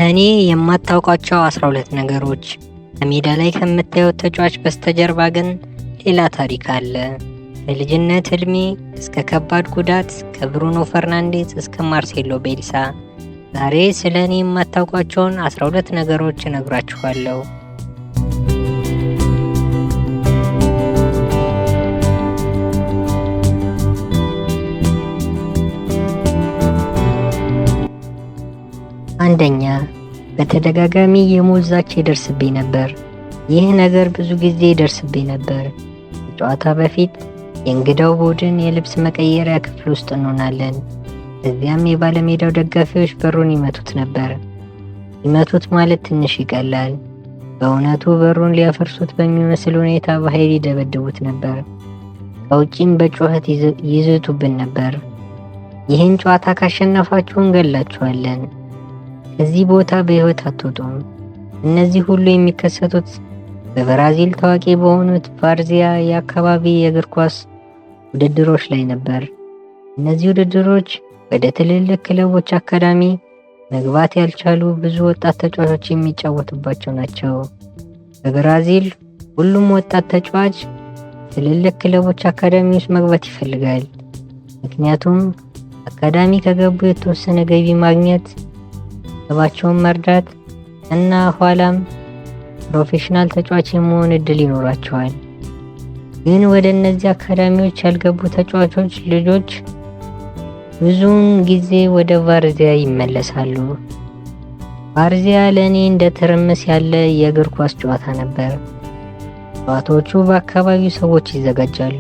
ለእኔ የማታውቋቸው 12 ነገሮች። ከሜዳ ላይ ከምታዩት ተጫዋች በስተጀርባ ግን ሌላ ታሪክ አለ። ከልጅነት ህልሜ እስከ ከባድ ጉዳት፣ ከብሩኖ ፈርናንዴዝ እስከ ማርሴሎ ቤልሳ፣ ዛሬ ስለ እኔ የማታውቋቸውን 12 ነገሮች እነግራችኋለሁ። አንደኛ፣ በተደጋጋሚ የሞት ዛቻ ይደርስብኝ ነበር። ይህ ነገር ብዙ ጊዜ ይደርስብኝ ነበር። ከጨዋታ በፊት የእንግዳው ቡድን የልብስ መቀየሪያ ክፍል ውስጥ እንሆናለን። እዚያም የባለሜዳው ደጋፊዎች በሩን ይመቱት ነበር። ይመቱት ማለት ትንሽ ይቀላል። በእውነቱ በሩን ሊያፈርሱት በሚመስል ሁኔታ በኃይል ይደበድቡት ነበር። ከውጪም በጩኸት ይዝቱብን ነበር። ይህን ጨዋታ ካሸነፋችሁ እንገላችኋለን፣ ከዚህ ቦታ በህይወት አትወጡም። እነዚህ ሁሉ የሚከሰቱት በብራዚል ታዋቂ በሆኑት ቫርዚያ የአካባቢ የእግር ኳስ ውድድሮች ላይ ነበር። እነዚህ ውድድሮች ወደ ትልልቅ ክለቦች አካዳሚ መግባት ያልቻሉ ብዙ ወጣት ተጫዋቾች የሚጫወቱባቸው ናቸው። በብራዚል ሁሉም ወጣት ተጫዋች ትልልቅ ክለቦች አካዳሚ ውስጥ መግባት ይፈልጋል። ምክንያቱም አካዳሚ ከገቡ የተወሰነ ገቢ ማግኘት፣ ቤተሰባቸውን መርዳት እና ኋላም ፕሮፌሽናል ተጫዋች የመሆን እድል ይኖራቸዋል። ግን ወደ እነዚህ አካዳሚዎች ያልገቡ ተጫዋቾች ልጆች ብዙውን ጊዜ ወደ ቫርዚያ ይመለሳሉ። ቫርዚያ ለእኔ እንደ ትርምስ ያለ የእግር ኳስ ጨዋታ ነበር። ጨዋታዎቹ በአካባቢው ሰዎች ይዘጋጃሉ።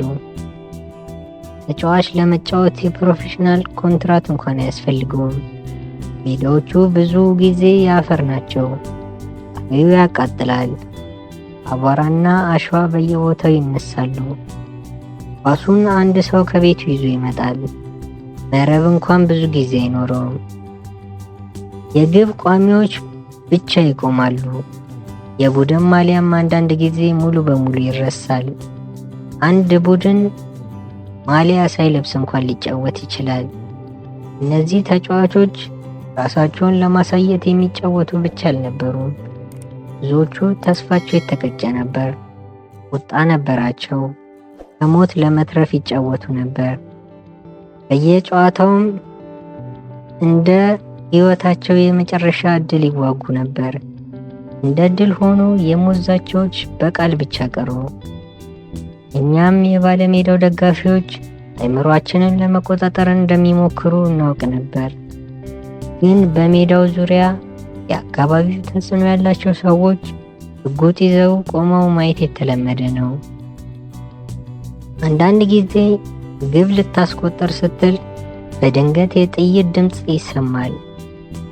ተጫዋች ለመጫወት የፕሮፌሽናል ኮንትራት እንኳን አያስፈልገውም። ሜዳዎቹ ብዙ ጊዜ የአፈር ናቸው። አፈሩ ያቃጥላል። አቧራና አሸዋ በየቦታው ይነሳሉ። ኳሱን አንድ ሰው ከቤቱ ይዞ ይመጣል። መረብ እንኳን ብዙ ጊዜ አይኖረውም። የግብ ቋሚዎች ብቻ ይቆማሉ። የቡድን ማሊያም አንዳንድ ጊዜ ሙሉ በሙሉ ይረሳል። አንድ ቡድን ማሊያ ሳይለብስ እንኳን ሊጫወት ይችላል። እነዚህ ተጫዋቾች ራሳቸውን ለማሳየት የሚጫወቱ ብቻ አልነበሩም። ብዙዎቹ ተስፋቸው የተቀጨ ነበር። ቁጣ ነበራቸው። ከሞት ለመትረፍ ይጫወቱ ነበር። በየጨዋታውም እንደ ሕይወታቸው የመጨረሻ እድል ይዋጉ ነበር። እንደ እድል ሆኖ የሞት ዛቻዎች በቃል ብቻ ቀሩ። እኛም የባለሜዳው ደጋፊዎች አእምሯችንን ለመቆጣጠር እንደሚሞክሩ እናውቅ ነበር። ግን በሜዳው ዙሪያ የአካባቢው ተጽዕኖ ያላቸው ሰዎች ሽጉጥ ይዘው ቆመው ማየት የተለመደ ነው። አንዳንድ ጊዜ ግብ ልታስቆጠር ስትል በድንገት የጥይት ድምፅ ይሰማል።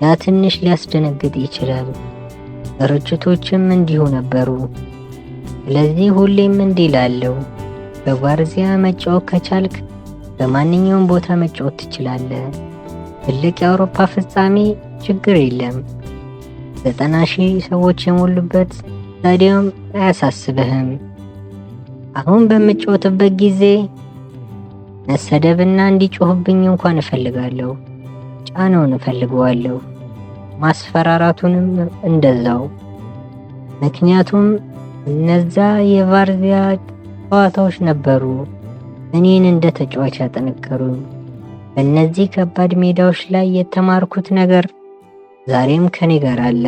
ያ ትንሽ ሊያስደነግጥ ይችላል። ርችቶችም እንዲሁ ነበሩ። ስለዚህ ሁሌም እንዲህ እላለሁ፣ በቫርዚያ መጫወት ከቻልክ በማንኛውም ቦታ መጫወት ትችላለህ። ትልቅ የአውሮፓ ፍጻሜ ችግር የለም። 90,000 ሰዎች የሞሉበት ስታዲየም አያሳስብህም። አሁን በምጫወትበት ጊዜ መሰደብና እንዲጮህብኝ እንኳን እፈልጋለሁ። ጫናውን እፈልገዋለሁ፣ ማስፈራራቱንም እንደዛው። ምክንያቱም እነዛ የቫርዚያ ጨዋታዎች ነበሩ እኔን እንደ ተጫዋች ያጠነከሩኝ። በእነዚህ ከባድ ሜዳዎች ላይ የተማርኩት ነገር ዛሬም ከኔ ጋር አለ።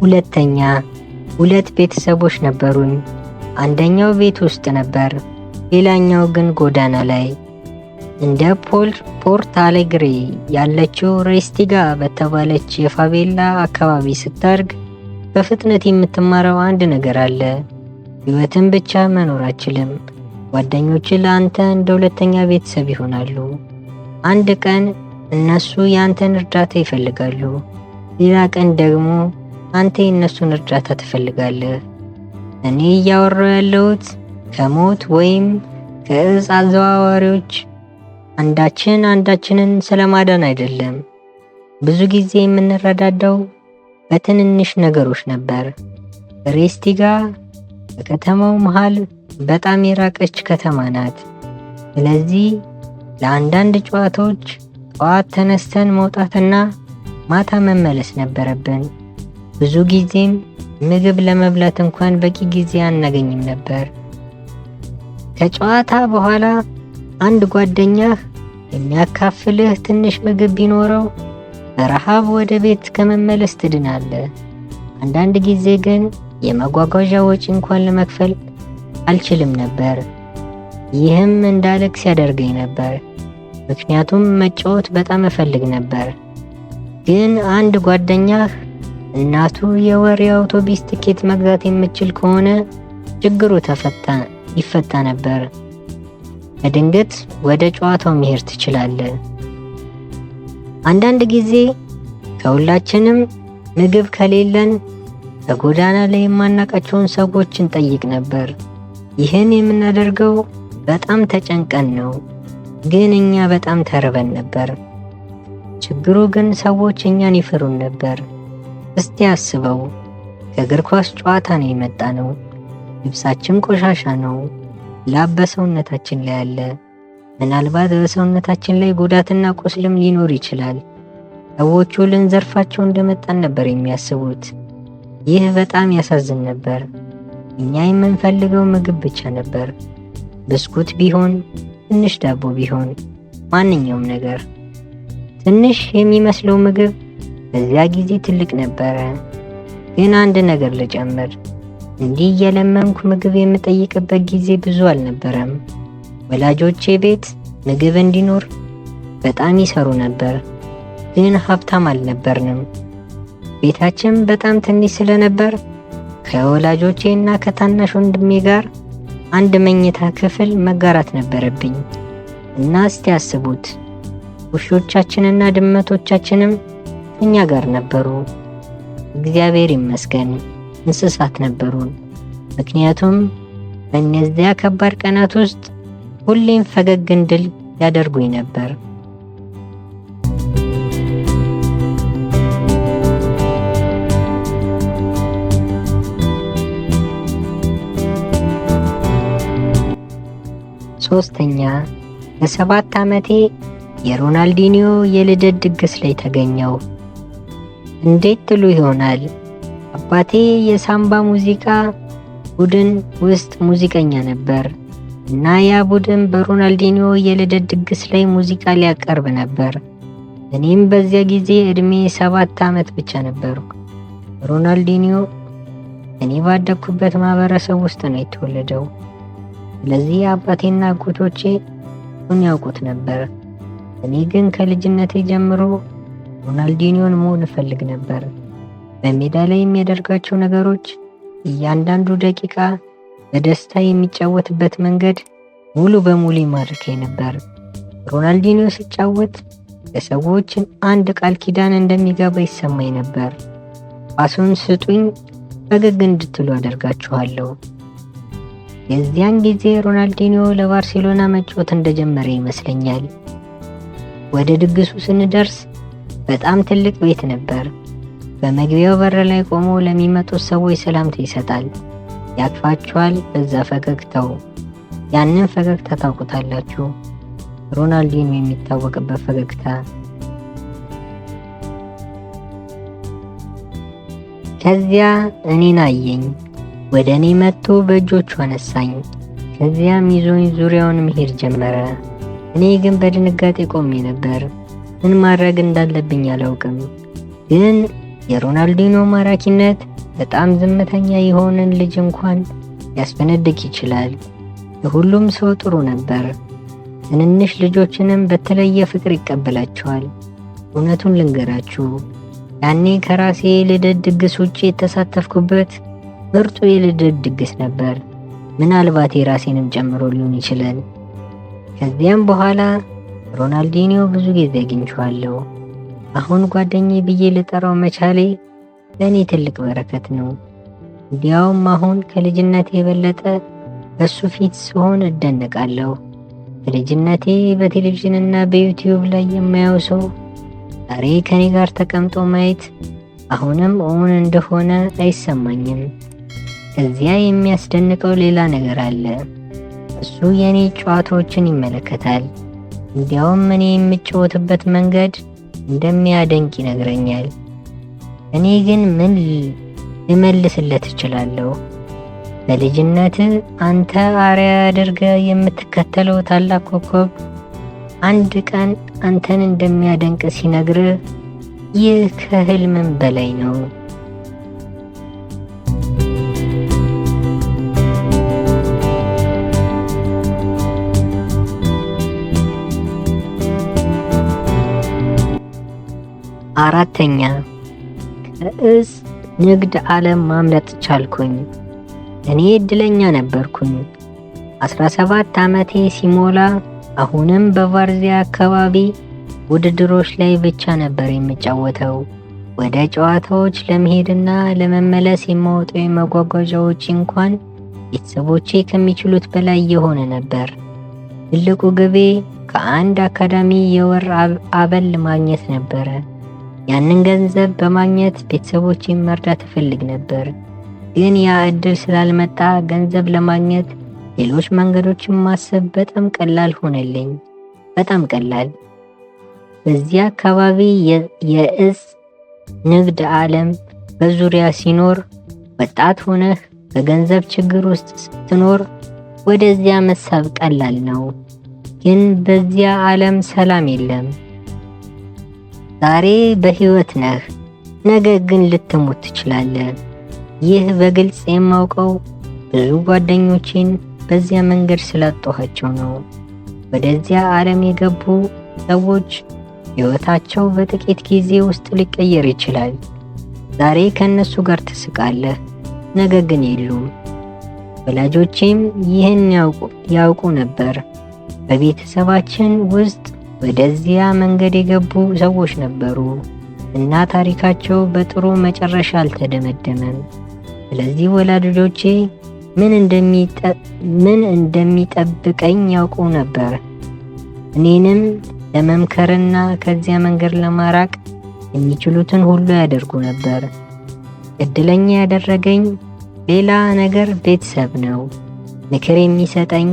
ሁለተኛ፣ 2 ቤተሰቦች ነበሩኝ። አንደኛው ቤት ውስጥ ነበር፣ ሌላኛው ግን ጎዳና ላይ። እንደ ፖርት አሌግሬ ያለችው ሬስቲጋ በተባለች የፋቬላ አካባቢ ስታድግ በፍጥነት የምትማረው አንድ ነገር አለ። ሕይወትን ብቻ መኖር አችልም። ጓደኞች ለአንተ እንደ ሁለተኛ ቤተሰብ ይሆናሉ። አንድ ቀን እነሱ ያንተን እርዳታ ይፈልጋሉ፣ ሌላ ቀን ደግሞ አንተ የእነሱን እርዳታ ትፈልጋለህ። እኔ እያወራሁ ያለሁት ከሞት ወይም ከእጽ አዘዋዋሪዎች አንዳችንን ስለማዳን አይደለም። ብዙ ጊዜ የምንረዳዳው በትንንሽ ነገሮች ነበር። ሬስቲጋ በከተማው መሃል በጣም የራቀች ከተማ ናት። ስለዚህ ለአንዳንድ ጨዋታዎች ጠዋት ተነስተን መውጣትና ማታ መመለስ ነበረብን። ብዙ ጊዜም ምግብ ለመብላት እንኳን በቂ ጊዜ አናገኝም ነበር። ከጨዋታ በኋላ አንድ ጓደኛህ የሚያካፍልህ ትንሽ ምግብ ቢኖረው በረሃብ ወደ ቤት ከመመለስ ትድናለህ። አንዳንድ ጊዜ ግን የመጓጓዣ ወጪ እንኳን ለመክፈል አልችልም ነበር። ይህም እንዳለቅስ ያደርገኝ ነበር፣ ምክንያቱም መጫወት በጣም እፈልግ ነበር። ግን አንድ ጓደኛህ እናቱ የወር የአውቶቡስ ትኬት መግዛት የምትችል ከሆነ ችግሩ ይፈታ ነበር። በድንገት ወደ ጨዋታው መሄድ ትችላለህ። አንዳንድ ጊዜ ከሁላችንም ምግብ ከሌለን በጎዳና ላይ የማናውቃቸውን ሰዎች እንጠይቅ ነበር። ይህን የምናደርገው በጣም ተጨንቀን ነው፣ ግን እኛ በጣም ተርበን ነበር። ችግሩ ግን ሰዎች እኛን ይፈሩን ነበር። እስቲ አስበው፣ ከእግር ኳስ ጨዋታ ነው የመጣ ነው። ልብሳችን ቆሻሻ ነው። ላብ በሰውነታችን ላይ አለ። ምናልባት በሰውነታችን ላይ ጉዳትና ቁስልም ሊኖር ይችላል። ሰዎቹ ልንዘርፋቸው እንደመጣን ነበር የሚያስቡት። ይህ በጣም ያሳዝን ነበር። እኛ የምንፈልገው ምግብ ብቻ ነበር። ብስኩት ቢሆን፣ ትንሽ ዳቦ ቢሆን፣ ማንኛውም ነገር። ትንሽ የሚመስለው ምግብ በዚያ ጊዜ ትልቅ ነበረ። ግን አንድ ነገር ልጨምር፣ እንዲህ እየለመንኩ ምግብ የምጠይቅበት ጊዜ ብዙ አልነበረም። ወላጆቼ ቤት ምግብ እንዲኖር በጣም ይሰሩ ነበር፣ ግን ሀብታም አልነበርንም። ቤታችን በጣም ትንሽ ስለነበር ከወላጆቼ እና ከታናሽ ወንድሜ ጋር አንድ መኝታ ክፍል መጋራት ነበረብኝ። እና እስቲ አስቡት፣ ውሾቻችንና ድመቶቻችንም ከኛ ጋር ነበሩ። እግዚአብሔር ይመስገን እንስሳት ነበሩን፣ ምክንያቱም በእነዚያ ከባድ ቀናት ውስጥ ሁሌም ፈገግ እንድል ያደርጉኝ ነበር። ሶስተኛ፣ በ7 ዓመቴ የሮናልዲኒዮ የልደት ድግስ ላይ ተገኘው። እንዴት ትሉ ይሆናል? አባቴ የሳምባ ሙዚቃ ቡድን ውስጥ ሙዚቀኛ ነበር እና ያ ቡድን በሮናልዲኒዮ የልደት ድግስ ላይ ሙዚቃ ሊያቀርብ ነበር። እኔም በዚያ ጊዜ እድሜ 7 ዓመት ብቻ ነበርኩ። ሮናልዲኒዮ እኔ ባደግኩበት ማህበረሰብ ውስጥ ነው የተወለደው። ስለዚህ አባቴና አጎቶቼ እሱን ያውቁት ነበር። እኔ ግን ከልጅነቴ ጀምሮ ሮናልዲኒዮን መሆን እፈልግ ነበር። በሜዳ ላይ የሚያደርጋቸው ነገሮች፣ እያንዳንዱ ደቂቃ በደስታ የሚጫወትበት መንገድ ሙሉ በሙሉ ይማርከኝ ነበር። ሮናልዲኒዮ ሲጫወት ለሰዎች አንድ ቃል ኪዳን እንደሚገባ ይሰማኝ ነበር። ኳሱን ስጡኝ፣ ፈገግ እንድትሉ አደርጋችኋለሁ። የዚያን ጊዜ ሮናልዲኒዮ ለባርሴሎና መጫወት እንደጀመረ ይመስለኛል። ወደ ድግሱ ስንደርስ በጣም ትልቅ ቤት ነበር። በመግቢያው በር ላይ ቆሞ ለሚመጡት ሰዎች ሰላምታ ይሰጣል፣ ያቅፋቸዋል። በዛ ፈገግታው፣ ያንን ፈገግታ ታውቁታላችሁ፣ ሮናልዲኒዮ የሚታወቅበት ፈገግታ። ከዚያ እኔን አየኝ፣ ወደ እኔ መጥቶ በእጆቹ አነሳኝ። ከዚያም ይዞኝ ዙሪያውን መሄድ ጀመረ። እኔ ግን በድንጋጤ ቆሜ ነበር። ምን ማድረግ እንዳለብኝ አላውቅም። ግን የሮናልዲኒዮ ማራኪነት በጣም ዝምተኛ የሆነን ልጅ እንኳን ሊያስፈነድቅ ይችላል። ለሁሉም ሰው ጥሩ ነበር። ትንንሽ ልጆችንም በተለየ ፍቅር ይቀበላቸዋል። እውነቱን ልንገራችሁ፣ ያኔ ከራሴ የልደት ድግስ ውጪ የተሳተፍኩበት ምርጡ የልደት ድግስ ነበር። ምናልባት የራሴንም ጨምሮ ሊሆን ይችላል። ከዚያም በኋላ ሮናልዲኒዮ ብዙ ጊዜ አግኝቼዋለሁ። አሁን ጓደኛዬ ብዬ ልጠራው መቻሌ ለእኔ ትልቅ በረከት ነው። እንዲያውም አሁን ከልጅነቴ የበለጠ በሱ ፊት ስሆን እደነቃለሁ። በልጅነቴ በቴሌቪዥንና በዩቲዩብ ላይ የማየው ሰው ዛሬ ከኔ ጋር ተቀምጦ ማየት አሁንም እውን እንደሆነ አይሰማኝም። እዚያ የሚያስደንቀው ሌላ ነገር አለ። እሱ የኔ ጨዋታዎችን ይመለከታል። እንዲያውም እኔ የምጫወትበት መንገድ እንደሚያደንቅ ይነግረኛል። እኔ ግን ምን ልመልስለት እችላለሁ? በልጅነትህ አንተ አርአያ አድርገህ የምትከተለው ታላቅ ኮከብ አንድ ቀን አንተን እንደሚያደንቅ ሲነግርህ ይህ ከህልምም በላይ ነው። አራተኛ፣ ከእጽ ንግድ ዓለም ማምለጥ ቻልኩኝ። እኔ እድለኛ ነበርኩኝ። 17 ዓመቴ ሲሞላ አሁንም በቫርዚያ አካባቢ ውድድሮች ላይ ብቻ ነበር የምጫወተው። ወደ ጨዋታዎች ለመሄድና ለመመለስ የማወጣው የመጓጓዣ ወጪ እንኳን ቤተሰቦቼ ከሚችሉት በላይ የሆነ ነበር። ትልቁ ግቤ ከአንድ አካዳሚ የወር አበል ማግኘት ነበረ። ያንን ገንዘብ በማግኘት ቤተሰቦቼን መርዳት እፈልግ ነበር። ግን ያ እድል ስላልመጣ ገንዘብ ለማግኘት ሌሎች መንገዶችን ማሰብ በጣም ቀላል ሆነልኝ። በጣም ቀላል። በዚያ አካባቢ የእጽ ንግድ ዓለም በዙሪያ ሲኖር፣ ወጣት ሆነህ በገንዘብ ችግር ውስጥ ስትኖር ወደዚያ መሳብ ቀላል ነው። ግን በዚያ ዓለም ሰላም የለም። ዛሬ በህይወት ነህ፣ ነገ ግን ልትሞት ትችላለህ። ይህ በግልጽ የማውቀው ብዙ ጓደኞቼን በዚያ መንገድ ስላጣኋቸው ነው። ወደዚያ ዓለም የገቡ ሰዎች ህይወታቸው በጥቂት ጊዜ ውስጥ ሊቀየር ይችላል። ዛሬ ከነሱ ጋር ትስቃለህ፣ ነገ ግን የሉም። ወላጆቼም ይህን ያውቁ ነበር። በቤተሰባችን ውስጥ ወደዚያ መንገድ የገቡ ሰዎች ነበሩ እና ታሪካቸው በጥሩ መጨረሻ አልተደመደመም። ስለዚህ ወላጆቼ ምን እንደሚጠብቀኝ ያውቁ ነበር። እኔንም ለመምከርና ከዚያ መንገድ ለማራቅ የሚችሉትን ሁሉ ያደርጉ ነበር። እድለኛ ያደረገኝ ሌላ ነገር ቤተሰብ ነው። ምክር የሚሰጠኝ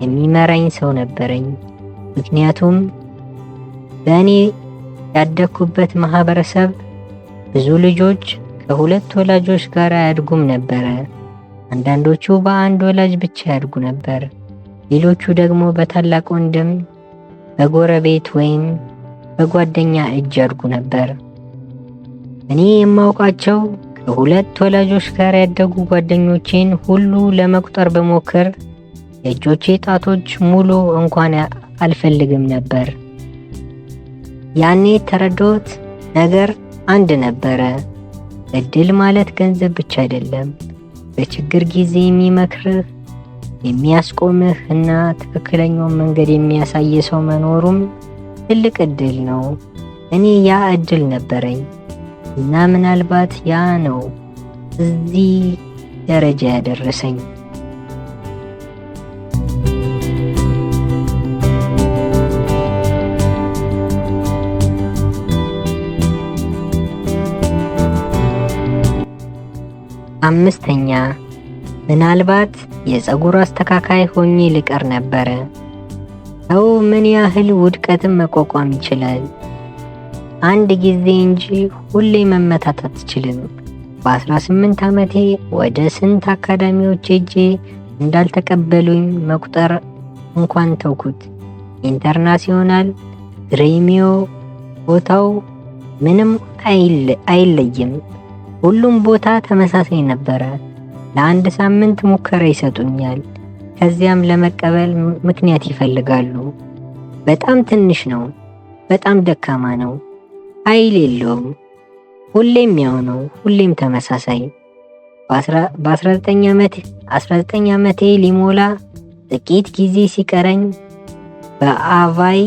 የሚመራኝ ሰው ነበረኝ። ምክንያቱም በእኔ ያደግኩበት ማህበረሰብ ብዙ ልጆች ከሁለት ወላጆች ጋር አያድጉም ነበረ። አንዳንዶቹ በአንድ ወላጅ ብቻ ያድጉ ነበር። ሌሎቹ ደግሞ በታላቅ ወንድም፣ በጎረቤት ወይም በጓደኛ እጅ ያድጉ ነበር። እኔ የማውቃቸው ከሁለት ወላጆች ጋር ያደጉ ጓደኞቼን ሁሉ ለመቁጠር በሞክር የእጆቼ ጣቶች ሙሉ እንኳን አልፈልግም ነበር። ያኔ ተረዳሁት ነገር አንድ ነበረ። እድል ማለት ገንዘብ ብቻ አይደለም። በችግር ጊዜ የሚመክርህ፣ የሚያስቆምህ እና ትክክለኛውን መንገድ የሚያሳይ ሰው መኖሩም ትልቅ እድል ነው። እኔ ያ እድል ነበረኝ እና ምናልባት ያ ነው እዚህ ደረጃ ያደረሰኝ። አምስተኛ፣ ምናልባት የፀጉር አስተካካይ ሆኜ ልቀር ነበረ። ሰው ምን ያህል ውድቀትን መቋቋም ይችላል? አንድ ጊዜ እንጂ ሁሌ መመታት አትችልም። በ18 ዓመቴ ወደ ስንት አካዳሚዎች ሄጄ እንዳልተቀበሉኝ መቁጠር እንኳን ተውኩት። ኢንተርናሲዮናል፣ ግሬሚዮ፣ ቦታው ምንም አይለይም። ሁሉም ቦታ ተመሳሳይ ነበረ። ለአንድ ሳምንት ሙከራ ይሰጡኛል። ከዚያም ለመቀበል ምክንያት ይፈልጋሉ። በጣም ትንሽ ነው፣ በጣም ደካማ ነው፣ ኃይል የለውም። ሁሌም ያው ነው፣ ሁሌም ተመሳሳይ። በ19 ዓመቴ ሊሞላ ጥቂት ጊዜ ሲቀረኝ በአቫይ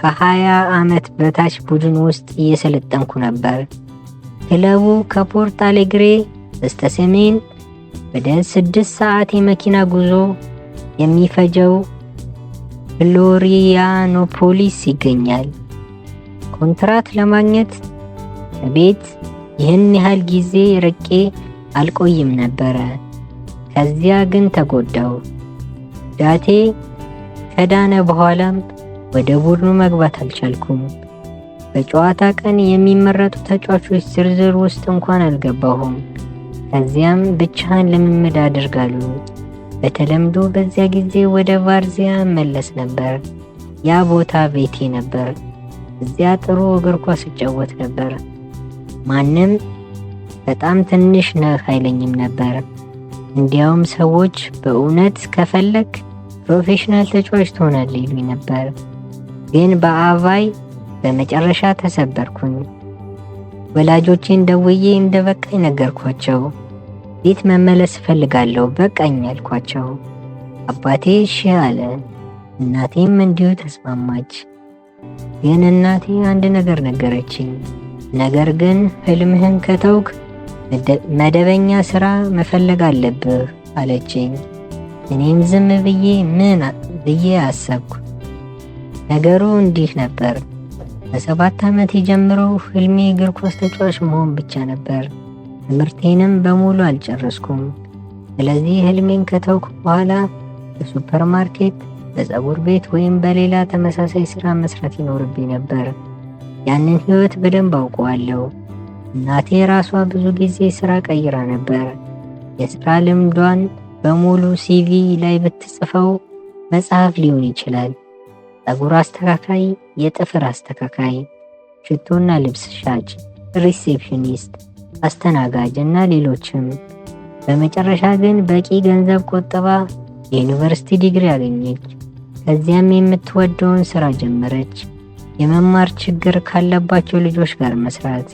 ከ20 ዓመት በታች ቡድን ውስጥ እየሰለጠንኩ ነበር። ክለቡ ከፖርት አሌግሬ በስተሰሜን ወደ 6 ሰዓት የመኪና ጉዞ የሚፈጀው ፍሎሪያኖፖሊስ ይገኛል። ኮንትራት ለማግኘት ቤት ይህን ያህል ጊዜ ርቄ አልቆይም ነበረ። ከዚያ ግን ተጎዳው። ዳቴ ከዳነ በኋላም ወደ ቡድኑ መግባት አልቻልኩም። በጨዋታ ቀን የሚመረጡ ተጫዋቾች ዝርዝር ውስጥ እንኳን አልገባሁም። ከዚያም ብቻህን ልምምድ አድርጋሉ። በተለምዶ በዚያ ጊዜ ወደ ቫርዚያ መለስ ነበር። ያ ቦታ ቤቴ ነበር። እዚያ ጥሩ እግር ኳስ እጫወት ነበር። ማንም በጣም ትንሽ ነህ አይለኝም ነበር። እንዲያውም ሰዎች በእውነት ከፈለክ ፕሮፌሽናል ተጫዋች ትሆናለህ ይሉኝ ነበር። ግን በአቫይ በመጨረሻ ተሰበርኩኝ። ወላጆቼን ደውዬ እንደበቃኝ ነገርኳቸው። ቤት መመለስ እፈልጋለሁ በቃኝ አልኳቸው። አባቴ እሺ አለ። እናቴም እንዲሁ ተስማማች። ግን እናቴ አንድ ነገር ነገረችኝ። ነገር ግን ህልምህን ከተውክ መደበኛ ስራ መፈለግ አለብህ አለችኝ። እኔም ዝም ብዬ አሰብኩ። ነገሩ እንዲህ ነበር። በ7 ዓመቴ ጀምሮ ህልሜ እግር ኳስ ተጫዋች መሆን ብቻ ነበር። ትምህርቴንም በሙሉ አልጨረስኩም። ስለዚህ ህልሜን ከተውኩ በኋላ በሱፐርማርኬት፣ በፀጉር ቤት ወይም በሌላ ተመሳሳይ ስራ መስራት ይኖርብኝ ነበር። ያንን ህይወት በደንብ አውቀዋለሁ። እናቴ ራሷ ብዙ ጊዜ ስራ ቀይራ ነበር። የስራ ልምዷን በሙሉ ሲቪ ላይ ብትጽፈው መጽሐፍ ሊሆን ይችላል። ፀጉር አስተካካይ፣ የጥፍር አስተካካይ፣ ሽቶና ልብስ ሻጭ፣ ሪሴፕሽኒስት፣ አስተናጋጅ እና ሌሎችም። በመጨረሻ ግን በቂ ገንዘብ ቆጥባ የዩኒቨርሲቲ ዲግሪ አገኘች። ከዚያም የምትወደውን ስራ ጀመረች፣ የመማር ችግር ካለባቸው ልጆች ጋር መስራት።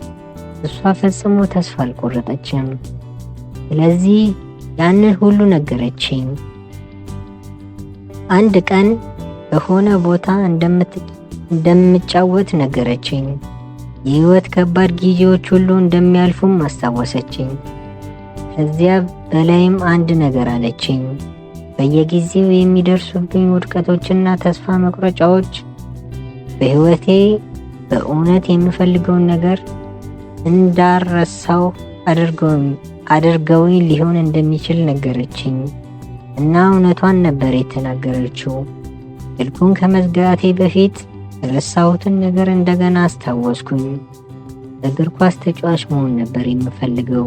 እሷ ፈጽሞ ተስፋ አልቆረጠችም። ስለዚህ ያንን ሁሉ ነገረችኝ። አንድ ቀን በሆነ ቦታ እንደምጫወት ነገረችኝ። የህይወት ከባድ ጊዜዎች ሁሉ እንደሚያልፉም አስታወሰችኝ። ከዚያ በላይም አንድ ነገር አለችኝ። በየጊዜው የሚደርሱብኝ ውድቀቶችና ተስፋ መቁረጫዎች በህይወቴ በእውነት የምፈልገውን ነገር እንዳረሳው አድርገውኝ ሊሆን እንደሚችል ነገረችኝ እና እውነቷን ነበር የተናገረችው። ስልኩን ከመዝጋቴ በፊት የረሳሁትን ነገር እንደገና አስታወስኩኝ። እግር ኳስ ተጫዋች መሆን ነበር የምፈልገው።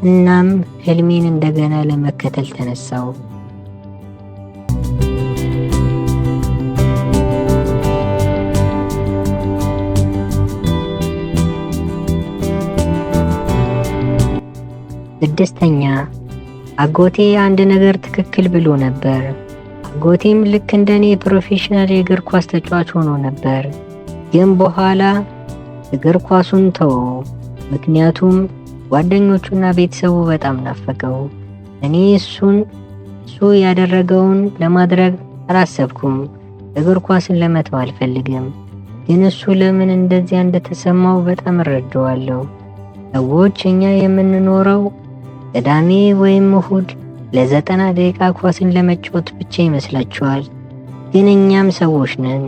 እናም ህልሜን እንደገና ለመከተል ተነሳው። ስድስተኛ፣ አጎቴ አንድ ነገር ትክክል ብሎ ነበር። አጎቴም ልክ እንደኔ ፕሮፌሽናል የእግር ኳስ ተጫዋች ሆኖ ነበር። ግን በኋላ እግር ኳሱን ተወው። ምክንያቱም ጓደኞቹና ቤተሰቡ በጣም ናፈቀው። እኔ እሱ ያደረገውን ለማድረግ አላሰብኩም። እግር ኳስን ለመተው አልፈልግም። ግን እሱ ለምን እንደዚያ እንደተሰማው በጣም እረዳዋለሁ። ሰዎች እኛ የምንኖረው ቅዳሜ ወይም እሁድ ለ90 ደቂቃ ኳስን ለመጫወት ብቻ ይመስላችኋል። ግን እኛም ሰዎች ነን።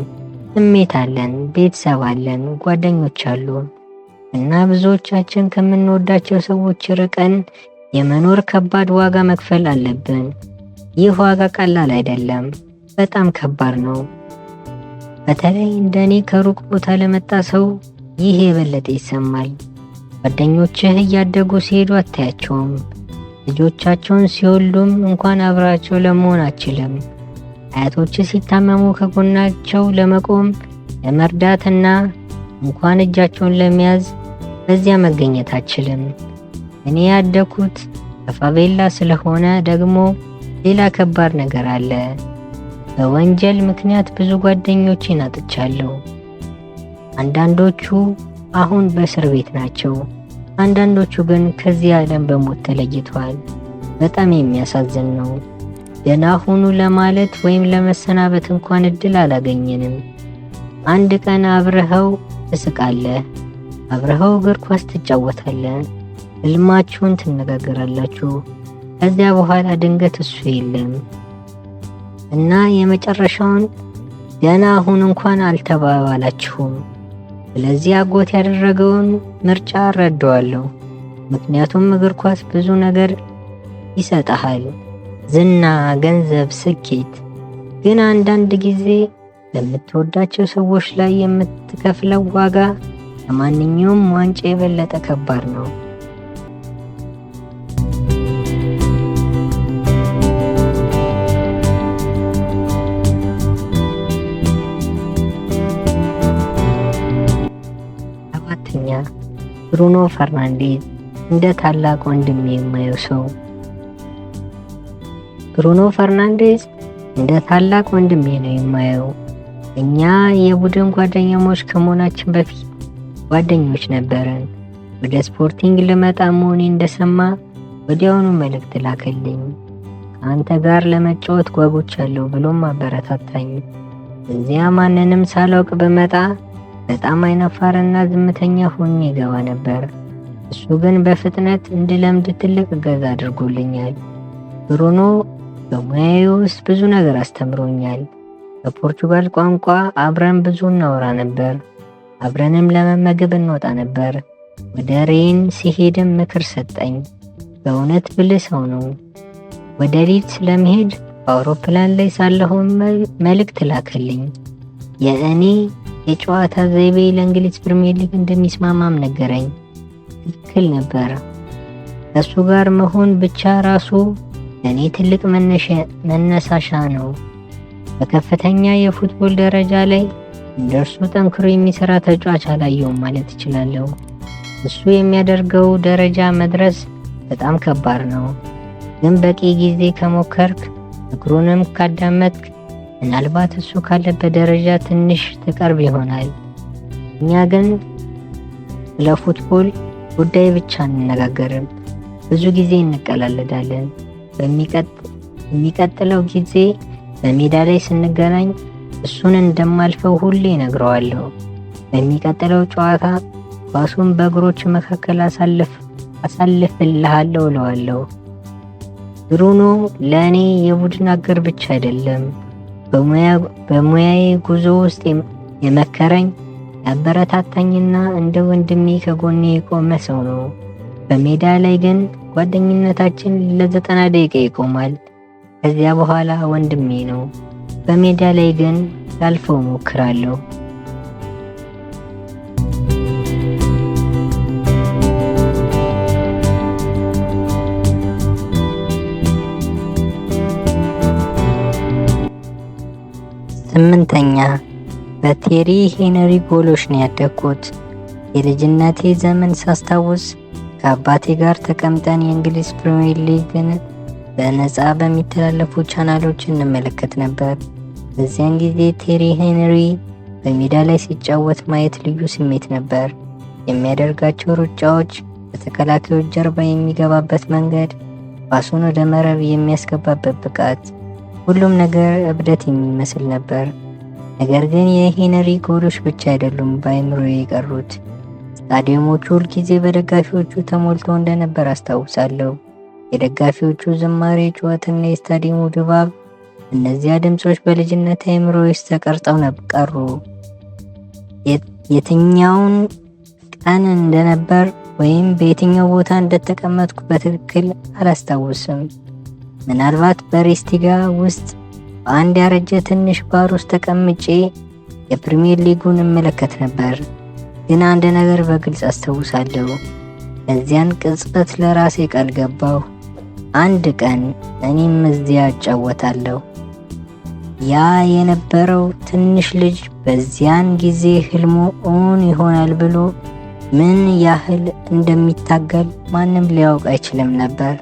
ስሜት አለን፣ ቤተሰብ አለን፣ ጓደኞች አሉን እና ብዙዎቻችን ከምንወዳቸው ሰዎች ርቀን የመኖር ከባድ ዋጋ መክፈል አለብን። ይህ ዋጋ ቀላል አይደለም፣ በጣም ከባድ ነው። በተለይ እንደኔ ከሩቅ ቦታ ለመጣ ሰው ይህ የበለጠ ይሰማል። ጓደኞችህ እያደጉ ሲሄዱ አታያቸውም። ልጆቻቸውን ሲወልዱም እንኳን አብራቸው ለመሆን አችልም። አያቶችህ ሲታመሙ ከጎናቸው ለመቆም ለመርዳትና እንኳን እጃቸውን ለመያዝ በዚያ መገኘት አችልም። እኔ ያደኩት በፋቬላ ስለሆነ ደግሞ ሌላ ከባድ ነገር አለ። በወንጀል ምክንያት ብዙ ጓደኞቼን አጥቻለሁ። አንዳንዶቹ አሁን በእስር ቤት ናቸው። አንዳንዶቹ ግን ከዚህ ዓለም በሞት ተለይተዋል። በጣም የሚያሳዝን ነው። ደህና ሁኑ ለማለት ወይም ለመሰናበት እንኳን እድል አላገኘንም። አንድ ቀን አብረኸው ትስቃለህ፣ አብረኸው እግር ኳስ ትጫወታለህ፣ ህልማችሁን ትነጋገራላችሁ። ከዚያ በኋላ ድንገት እሱ የለም እና የመጨረሻውን ደህና ሁን እንኳን አልተባባላችሁም። ስለዚህ አጎት ያደረገውን ምርጫ እረዳዋለሁ። ምክንያቱም እግር ኳስ ብዙ ነገር ይሰጥሃል፣ ዝና፣ ገንዘብ፣ ስኬት። ግን አንዳንድ ጊዜ በምትወዳቸው ሰዎች ላይ የምትከፍለው ዋጋ ከማንኛውም ዋንጫ የበለጠ ከባድ ነው። ሰባተኛ፣ ብሩኖ ፈርናንዴዝ እንደ ታላቅ ወንድሜ የማየው ሰው። ብሩኖ ፈርናንዴዝ እንደ ታላቅ ወንድሜ ነው የማየው። እኛ የቡድን ጓደኛሞች ከመሆናችን በፊት ጓደኞች ነበርን። ወደ ስፖርቲንግ ልመጣ መሆኔ እንደሰማ ወዲያውኑ መልእክት ላከልኝ። ከአንተ ጋር ለመጫወት ጓጉቻለሁ ብሎም አበረታታኝ። እዚያ ማንንም ሳላውቅ በመጣ በጣም አይናፋርና ዝምተኛ ሆኜ ገባ ነበር። እሱ ግን በፍጥነት እንድለምድ ትልቅ እገዛ አድርጎልኛል። ብሩኖ በሙያዬ ውስጥ ብዙ ነገር አስተምሮኛል። በፖርቹጋል ቋንቋ አብረን ብዙ እናወራ ነበር። አብረንም ለመመገብ እንወጣ ነበር። ወደ ሬን ሲሄድም ምክር ሰጠኝ። በእውነት ብልህ ሰው ነው። ወደ ሊድስ ለመሄድ በአውሮፕላን ላይ ሳለሁም መልእክት ላከልኝ። የእኔ የጨዋታ ዘይቤ ለእንግሊዝ ፕሪሚየር ሊግ እንደሚስማማም ነገረኝ። ትክክል ነበር። ከእሱ ጋር መሆን ብቻ ራሱ ለእኔ ትልቅ መነሳሻ ነው። በከፍተኛ የፉትቦል ደረጃ ላይ እንደርሱ ጠንክሮ የሚሰራ ተጫዋች አላየውም ማለት እችላለሁ። እሱ የሚያደርገው ደረጃ መድረስ በጣም ከባድ ነው። ግን በቂ ጊዜ ከሞከርክ፣ ምክሩንም ካዳመጥክ ምናልባት እሱ ካለበት ደረጃ ትንሽ ትቀርብ ይሆናል። እኛ ግን ስለ ፉትቦል ጉዳይ ብቻ እንነጋገርም። ብዙ ጊዜ እንቀላለዳለን። በሚቀጥለው ጊዜ በሜዳ ላይ ስንገናኝ እሱን እንደማልፈው ሁሌ እነግረዋለሁ። በሚቀጥለው ጨዋታ ኳሱን በእግሮች መካከል አሳልፍልሃለሁ እለዋለሁ። ብሩኖ ለእኔ የቡድን አጋር ብቻ አይደለም፣ በሙያዬ ጉዞ ውስጥ የመከረኝ፣ ያበረታታኝና እንደ ወንድሜ ከጎኔ የቆመ ሰው ነው። በሜዳ ላይ ግን ጓደኝነታችን ለ90 ደቂቃ ይቆማል። ከዚያ በኋላ ወንድሜ ነው። በሜዳ ላይ ግን ላልፈው ሞክራለሁ። ስምንተኛ፣ በቴሪ ሄነሪ ጎሎች ነው ያደግኩት። የልጅነቴ ዘመን ሳስታውስ ከአባቴ ጋር ተቀምጠን የእንግሊዝ ፕሪሚየር ሊግን በነፃ በሚተላለፉ ቻናሎች እንመለከት ነበር። በዚያን ጊዜ ቴሪ ሄንሪ በሜዳ ላይ ሲጫወት ማየት ልዩ ስሜት ነበር። የሚያደርጋቸው ሩጫዎች፣ በተከላካዮች ጀርባ የሚገባበት መንገድ፣ ኳሱን ወደ መረብ የሚያስገባበት ብቃት፣ ሁሉም ነገር እብደት የሚመስል ነበር። ነገር ግን የሄንሪ ጎሎች ብቻ አይደሉም በአእምሮ የቀሩት። ስታዲየሞቹ ሁልጊዜ በደጋፊዎቹ ተሞልተው እንደነበር አስታውሳለሁ። የደጋፊዎቹ ዝማሬ፣ ጩኸትና የስታዲየሙ ድባብ፣ እነዚያ ድምጾች በልጅነት አእምሮ ውስጥ ተቀርጸው ቀሩ። የትኛውን ቀን እንደነበር ወይም በየትኛው ቦታ እንደተቀመጥኩ በትክክል አላስታውስም። ምናልባት በሬስቲጋ ውስጥ በአንድ ያረጀ ትንሽ ባር ውስጥ ተቀምጬ የፕሪሚየር ሊጉን እመለከት ነበር። ግን አንድ ነገር በግልጽ አስታውሳለሁ። በዚያን ቅጽበት ለራሴ ቃል ገባሁ፣ አንድ ቀን እኔም እዚያ እጫወታለሁ። ያ የነበረው ትንሽ ልጅ በዚያን ጊዜ ህልሙ እውን ይሆናል ብሎ ምን ያህል እንደሚታገል ማንም ሊያውቅ አይችልም ነበር።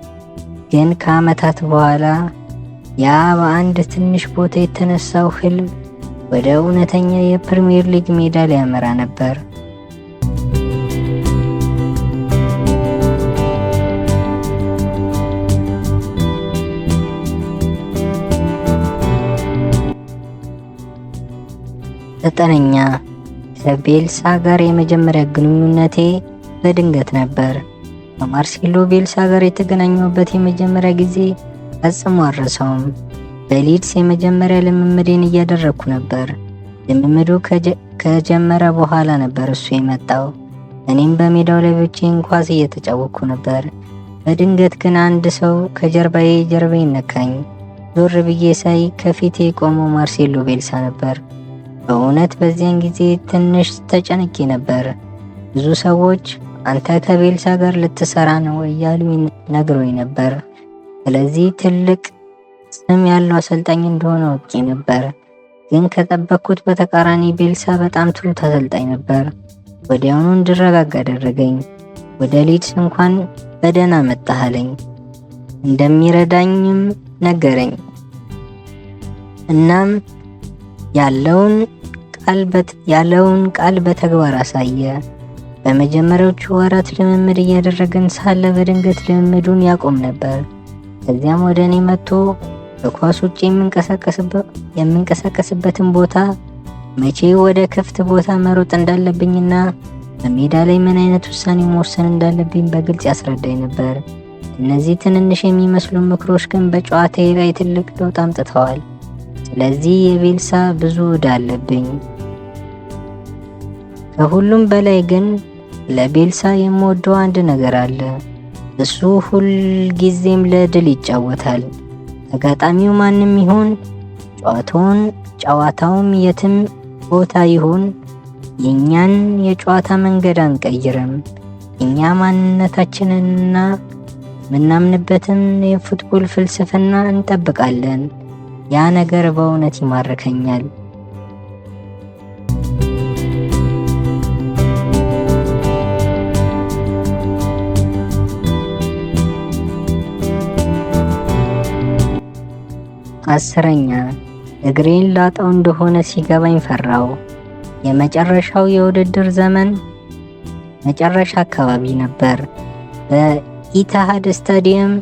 ግን ከዓመታት በኋላ ያ በአንድ ትንሽ ቦታ የተነሳው ህልም ወደ እውነተኛ የፕሪሚየር ሊግ ሜዳ ሊያመራ ነበር። ዘጠነኛ፣ ከቤልሳ ጋር የመጀመሪያ ግንኙነቴ በድንገት ነበር። ከማርሴሎ ቤልሳ ጋር የተገናኘሁበት የመጀመሪያ ጊዜ ፈጽሞ አልረሳውም። በሊድስ የመጀመሪያ ልምምዴን እያደረግኩ ነበር። ልምምዱ ከጀመረ በኋላ ነበር እሱ የመጣው። እኔም በሜዳው ላይ ብቻዬን ኳስ እየተጫወትኩ ነበር። በድንገት ግን አንድ ሰው ጀርባዬን ነካኝ። ዞር ብዬ ሳይ ከፊቴ የቆመው ማርሴሎ ቤልሳ ነበር። በእውነት በዚያን ጊዜ ትንሽ ተጨንቄ ነበር። ብዙ ሰዎች አንተ ከቤልሳ ጋር ልትሰራ ነው እያሉ ነግሮኝ ነበር። ስለዚህ ትልቅ ስም ያለው አሰልጣኝ እንደሆነ አውቄ ነበር። ግን ከጠበቅኩት በተቃራኒ ቤልሳ በጣም ትሁት አሰልጣኝ ነበር። ወዲያውኑ እንድረጋጋ አደረገኝ። ወደ ሊድስ እንኳን በደህና መጣህ አለኝ። እንደሚረዳኝም ነገረኝ። እናም ያለውን ቃል በተግባር አሳየ። በመጀመሪያዎቹ ወራት ልምምድ እያደረግን ሳለ በድንገት ልምምዱን ያቆም ነበር። ከዚያም ወደ እኔ መጥቶ በኳስ ውጭ የምንቀሳቀስበትን ቦታ፣ መቼ ወደ ክፍት ቦታ መሮጥ እንዳለብኝና በሜዳ ላይ ምን አይነት ውሳኔ መወሰን እንዳለብኝ በግልጽ ያስረዳኝ ነበር። እነዚህ ትንንሽ የሚመስሉ ምክሮች ግን በጨዋታዬ ላይ ትልቅ ለውጥ አምጥተዋል። ስለዚህ የቤልሳ ብዙ ዕዳ አለብኝ። ከሁሉም በላይ ግን ለቤልሳ የምወደው አንድ ነገር አለ። እሱ ሁል ጊዜም ለድል ይጫወታል። ተጋጣሚው ማንም ይሁን፣ ጨዋታውም የትም ቦታ ይሁን፣ የኛን የጨዋታ መንገድ አንቀይርም። እኛ ማንነታችንንና ምናምንበትን የፉትቦል ፍልስፍና እንጠብቃለን። ያ ነገር በእውነት ይማርከኛል። አስረኛ እግሬን ላጣው እንደሆነ ሲገባኝ ፈራው። የመጨረሻው የውድድር ዘመን መጨረሻ አካባቢ ነበር። በኢታሃድ ስታዲየም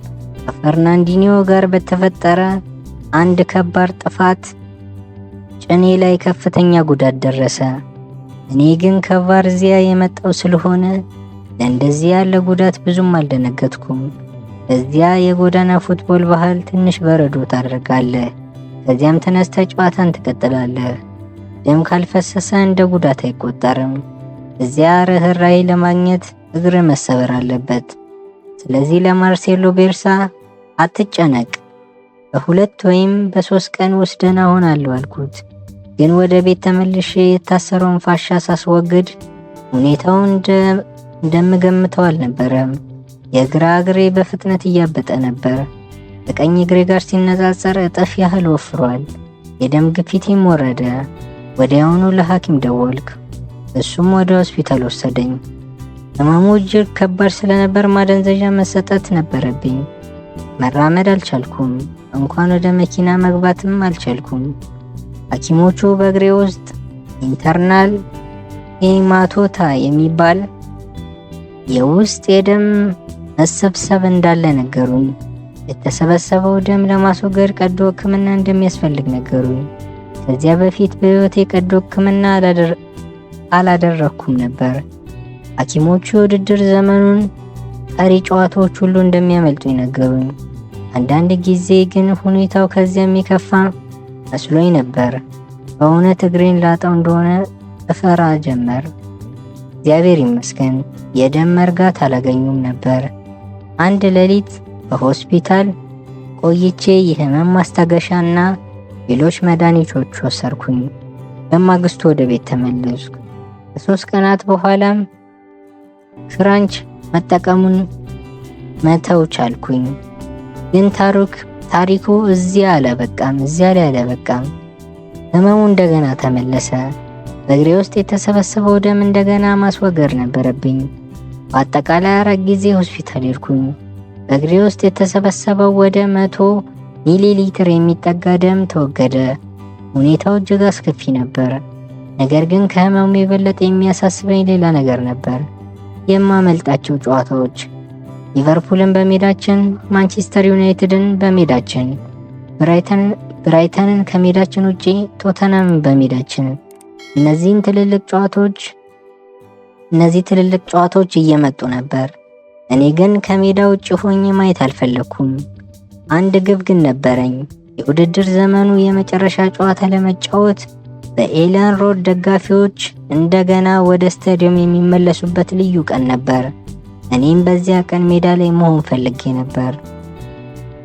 ከፈርናንዲኒዮ ጋር በተፈጠረ አንድ ከባድ ጥፋት ጭኔ ላይ ከፍተኛ ጉዳት ደረሰ። እኔ ግን ከቫርዚያ የመጣው ስለሆነ ለእንደዚህ ያለ ጉዳት ብዙም አልደነገጥኩም። በዚያ የጎዳና ፉትቦል ባህል ትንሽ በረዶ ታደርጋለህ፣ ከዚያም ተነስተህ ጨዋታን ትቀጥላለህ። ደም ካልፈሰሰ እንደ ጉዳት አይቆጠርም። እዚያ ርህራሄ ለማግኘት እግር መሰበር አለበት። ስለዚህ ለማርሴሎ ቤልሳ አትጨነቅ፣ በ2 ወይም በ3 ቀን ውስጥ ደህና ሆናለሁ አልኩት። ግን ወደ ቤት ተመልሼ የታሰረውን ፋሻ ሳስወግድ ሁኔታው እንደምገምተው አልነበረም። የግራ እግሬ በፍጥነት እያበጠ ነበር። ከቀኝ እግሬ ጋር ሲነጻጸር እጥፍ ያህል ወፍሯል። የደም ግፊቴም ወረደ። ወዲያውኑ ለሐኪም ደወልክ። እሱም ወደ ሆስፒታል ወሰደኝ። ህመሙ እጅግ ከባድ ስለነበር ማደንዘዣ መሰጠት ነበረብኝ። መራመድ አልቻልኩም። እንኳን ወደ መኪና መግባትም አልቻልኩም። ሐኪሞቹ በእግሬ ውስጥ ኢንተርናል ሄማቶታ የሚባል የውስጥ የደም መሰብሰብ እንዳለ ነገሩኝ። የተሰበሰበው ደም ለማስወገድ ቀዶ ሕክምና እንደሚያስፈልግ ነገሩኝ። ከዚያ በፊት በሕይወቴ ቀዶ ሕክምና አላደረኩም ነበር። ሐኪሞቹ የውድድር ዘመኑን ቀሪ ጨዋታዎች ሁሉ እንደሚያመልጡኝ ነገሩኝ። አንዳንድ ጊዜ ግን ሁኔታው ከዚያ የሚከፋ መስሎኝ ነበር። በእውነት እግሬን ላጣው እንደሆነ እፈራ ጀመር። እግዚአብሔር ይመስገን የደም መርጋት አላገኙም ነበር። አንድ ሌሊት በሆስፒታል ቆይቼ የህመም ማስታገሻና ሌሎች መድኃኒቶች ወሰድኩኝ። በማግስቱ ወደ ቤት ተመለስኩ። ከ3 ቀናት በኋላም ክራንች መጠቀሙን መተው ቻልኩኝ። ግን ታሪኩ እዚያ ላይ አላበቃም። ህመሙ እንደገና ተመለሰ። በእግሬ ውስጥ የተሰበሰበው ደም እንደገና ማስወገድ ነበረብኝ። በአጠቃላይ 4 ጊዜ ሆስፒታል ሄድኩኝ። በእግሬ ውስጥ የተሰበሰበው ወደ 100 ሚሊ ሊትር የሚጠጋ ደም ተወገደ። ሁኔታው እጅግ አስከፊ ነበር። ነገር ግን ከህመሙ የበለጠ የሚያሳስበኝ ሌላ ነገር ነበር። የማመልጣቸው ጨዋታዎች፣ ሊቨርፑልን በሜዳችን፣ ማንቸስተር ዩናይትድን በሜዳችን፣ ብራይተንን ከሜዳችን ውጪ፣ ቶተናምን በሜዳችን። እነዚህ ትልልቅ ጨዋታዎች እየመጡ ነበር። እኔ ግን ከሜዳ ውጪ ሆኜ ማየት አልፈለኩም። አንድ ግብ ግን ነበረኝ። የውድድር ዘመኑ የመጨረሻ ጨዋታ ለመጫወት በኤለን ሮድ ደጋፊዎች እንደገና ወደ ስታዲየም የሚመለሱበት ልዩ ቀን ነበር። እኔም በዚያ ቀን ሜዳ ላይ መሆን ፈልጌ ነበር።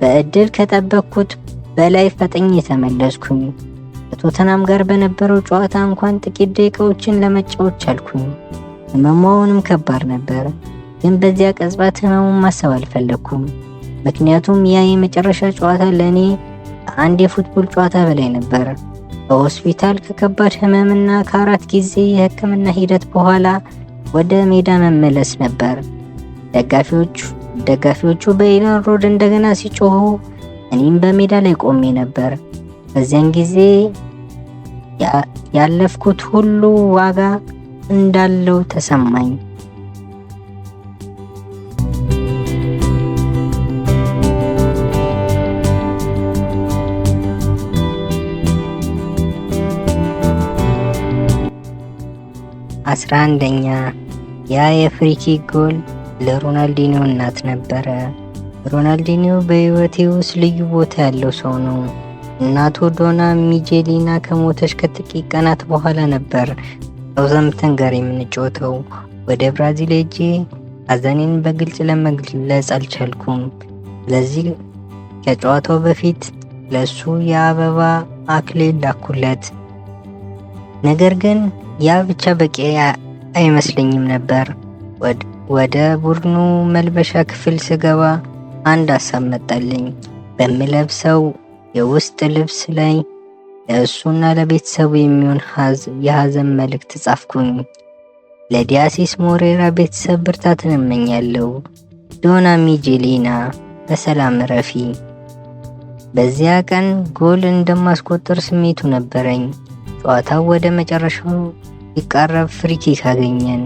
በእድል ከጠበቅኩት በላይ ፈጥኜ ተመለስኩኝ። ከቶተናም ጋር በነበረው ጨዋታ እንኳን ጥቂት ደቂቃዎችን ለመጫወት ቻልኩኝ። ህመሙንም ከባድ ነበር፣ ግን በዚያ ቅጽበት ህመሙን ማሰብ አልፈለኩም። ምክንያቱም ያ የመጨረሻ ጨዋታ ለእኔ ከአንድ የፉትቦል ጨዋታ በላይ ነበር። በሆስፒታል ከከባድ ህመምና ከ4 ጊዜ የህክምና ሂደት በኋላ ወደ ሜዳ መመለስ ነበር። ደጋፊዎቹ በኤለን ሮድ እንደገና ሲጮሁ እኔም በሜዳ ላይ ቆሜ ነበር። በዚያን ጊዜ ያለፍኩት ሁሉ ዋጋ እንዳለው ተሰማኝ። አስራ አንደኛ ያ የፍሪኪክ ጎል ለሮናልዲኒዮ እናት ነበረ። ሮናልዲኒዮ በህይወቴ ውስጥ ልዩ ቦታ ያለው ሰው ነው። እናቱ ዶና ሚጄሊና ከሞተች ከጥቂት ቀናት በኋላ ነበር ሳውዛምፕተን ጋር የምንጫወተው። ወደ ብራዚል ሄጄ ሐዘኔን በግልጽ ለመግለጽ አልቻልኩም። ስለዚህ ከጨዋታው በፊት ለሱ የአበባ አክሊል ላኩለት። ነገር ግን ያ ብቻ በቂ አይመስለኝም ነበር። ወደ ቡድኑ መልበሻ ክፍል ስገባ አንድ ሀሳብ መጣልኝ። በሚለብሰው የውስጥ ልብስ ላይ ለእሱና ለቤተሰቡ የሚሆን የሀዘን መልእክት ጻፍኩኝ። ለዲያሲስ ሞሬራ ቤተሰብ ብርታትን እመኛለሁ። ዶና ሚጄሊና በሰላም ረፊ። በዚያ ቀን ጎል እንደማስቆጠር ስሜቱ ነበረኝ። ጨዋታው ወደ መጨረሻው ሲቃረብ ፍሪኪክ አገኘን።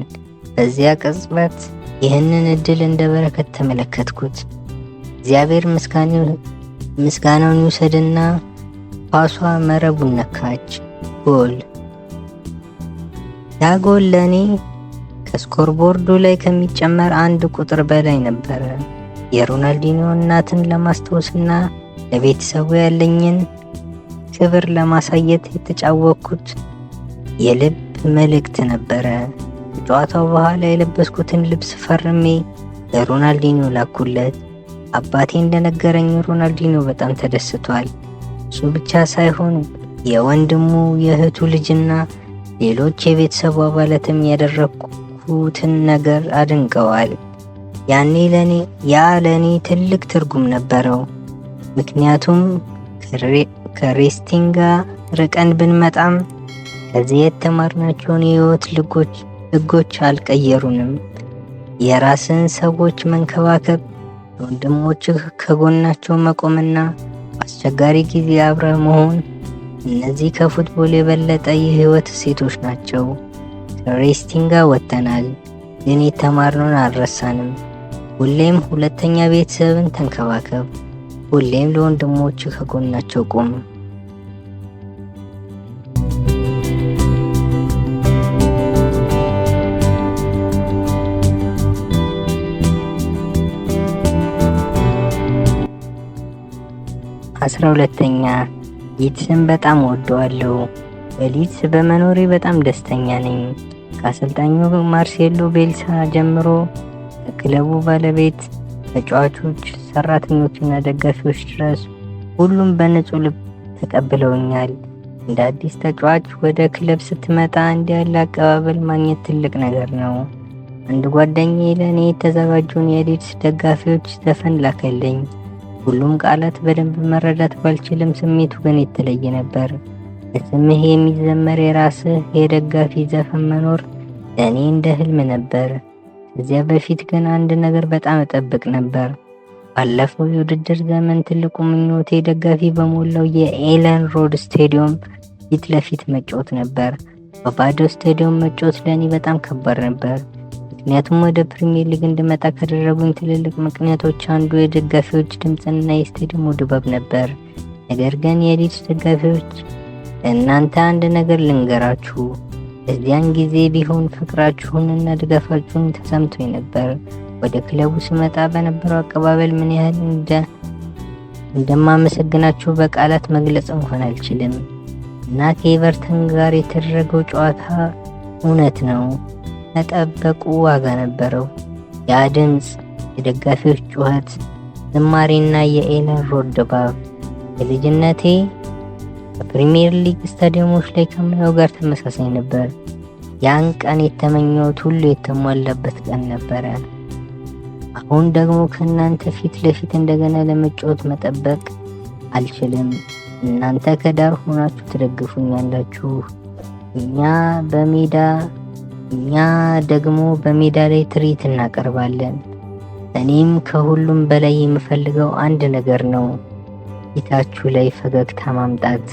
በዚያ ቅጽበት ይህንን እድል እንደ በረከት ተመለከትኩት። እግዚአብሔር ምስጋናውን ይውሰድና ኳሷ መረቡን ነካች። ጎል። ያ ጎል ለእኔ ከስኮርቦርዱ ላይ ከሚጨመር አንድ ቁጥር በላይ ነበረ። የሮናልዲኒዮ እናትን ለማስታወስና ለቤተሰቡ ያለኝን ክብር ለማሳየት የተጫወኩት የልብ መልእክት ነበረ። ከጨዋታው በኋላ የለበስኩትን ልብስ ፈርሜ ለሮናልዲኒዮ ላኩለት። አባቴ እንደነገረኝ ሮናልዲኒዮ በጣም ተደስቷል። እሱ ብቻ ሳይሆን የወንድሙ የእህቱ ልጅና ሌሎች የቤተሰቡ አባላትም ያደረኩትን ነገር አድንቀዋል። ያ ለኔ ትልቅ ትርጉም ነበረው። ምክንያቱም ከሬስቲንጋ ርቀን ብንመጣም ከዚህ የተማርናቸውን የህይወት ህጎች አልቀየሩንም። የራስን ሰዎች መንከባከብ፣ ወንድሞችህ ከጎናቸው መቆምና አስቸጋሪ ጊዜ አብረህ መሆን፣ እነዚህ ከፉትቦል የበለጠ የህይወት እሴቶች ናቸው። ከሬስቲንጋ ወጥተናል፣ ግን የተማርነውን አልረሳንም። ሁሌም ሁለተኛ ቤተሰብን ተንከባከብ። ሁሌም ለወንድሞች ከጎናቸው ቆም። አስራ ሁለተኛ ሊድስን በጣም ወደዋለሁ። በሊድስ በመኖሬ በጣም ደስተኛ ነኝ። ከአሰልጣኙ ማርሴሎ ቤልሳ ጀምሮ ከክለቡ ባለቤት፣ ተጫዋቾች፣ ሰራተኞችና ደጋፊዎች ድረስ ሁሉም በንጹህ ልብ ተቀብለውኛል። እንደ አዲስ ተጫዋች ወደ ክለብ ስትመጣ እንዲህ ያለ አቀባበል ማግኘት ትልቅ ነገር ነው። አንድ ጓደኛዬ ለእኔ የተዘጋጁን የሊድስ ደጋፊዎች ዘፈን ላከልኝ። ሁሉም ቃላት በደንብ መረዳት ባልችልም ስሜቱ ግን የተለየ ነበር። በስምህ የሚዘመር የራስህ የደጋፊ ዘፈን መኖር ለእኔ እንደ ህልም ነበር። ከዚያ በፊት ግን አንድ ነገር በጣም እጠብቅ ነበር። ባለፈው የውድድር ዘመን ትልቁ ምኞቴ ደጋፊ በሞላው የኤለን ሮድ ስቴዲየም ፊት ለፊት መጫወት ነበር። በባዶ ስቴዲየም መጫወት ለእኔ በጣም ከባድ ነበር። ምክንያቱም ወደ ፕሪሚየር ሊግ እንድመጣ ካደረጉኝ ትልልቅ ምክንያቶች አንዱ የደጋፊዎች ድምፅና የስቴዲየሙ ድባብ ነበር። ነገር ግን የሊድስ ደጋፊዎች፣ ለእናንተ አንድ ነገር ልንገራችሁ። በዚያን ጊዜ ቢሆን ፍቅራችሁንና ድጋፋችሁን ተሰምቶኝ ነበር። ወደ ክለቡ ስመጣ በነበረው አቀባበል ምን ያህል እንደማመሰግናችሁ በቃላት መግለጽ እንኳን አልችልም። እና ከኤቨርተን ጋር የተደረገው ጨዋታ እውነት ነው መጠበቁ ዋጋ ነበረው። ያ ድምፅ፣ የደጋፊዎች ጩኸት፣ ዝማሬና የኤለን ሮድ ድባብ የልጅነቴ በፕሪሚየር ሊግ ስታዲየሞች ላይ ከማየው ጋር ተመሳሳይ ነበር። ያን ቀን የተመኘሁት ሁሉ የተሟላበት ቀን ነበረ። አሁን ደግሞ ከእናንተ ፊት ለፊት እንደገና ለመጫወት መጠበቅ አልችልም። እናንተ ከዳር ሆናችሁ ትደግፉኛላችሁ። እኛ ደግሞ በሜዳ ላይ ትርኢት እናቀርባለን። እኔም ከሁሉም በላይ የምፈልገው አንድ ነገር ነው፣ ፊታችሁ ላይ ፈገግታ ማምጣት።